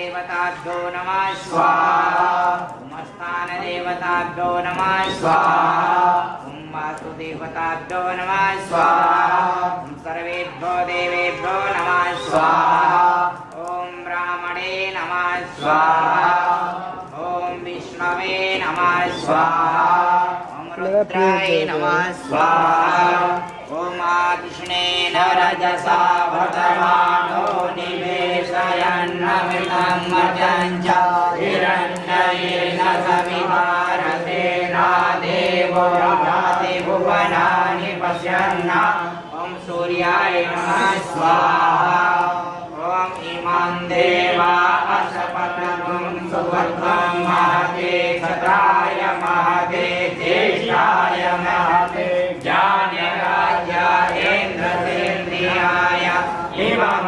देवताभ्यो नमः स्वाहा। ॐ स्थानदेवताभ्यो नमः स्वाहा। ॐ वासुदेवताभ्यो नमः स्वाहा। ॐ सर्वेभ्यो देवेभ्यो नमः स्वाहा। ॐ ब्राह्मणे नमः स्वाहा। ॐ विष्णवे नमः स्वाहा। ॐ रुद्राय नमः स्वाहा। ॐ आकृष्णेन रजसा वर्तमानो निवेशयन्नमृतं मर्जञ्च हिरण्येन सवितारतेना देवो याति भुवनानि पश्यन्। ॐ सूर्याय नमः स्वाहा। ॐ इमं देवा असपत्नं सुवर्धं महते क्षत्राय महते ज्येष्ठाय महते ज्ञानराज्याय इन्द्रसेन्द्रियाय इमं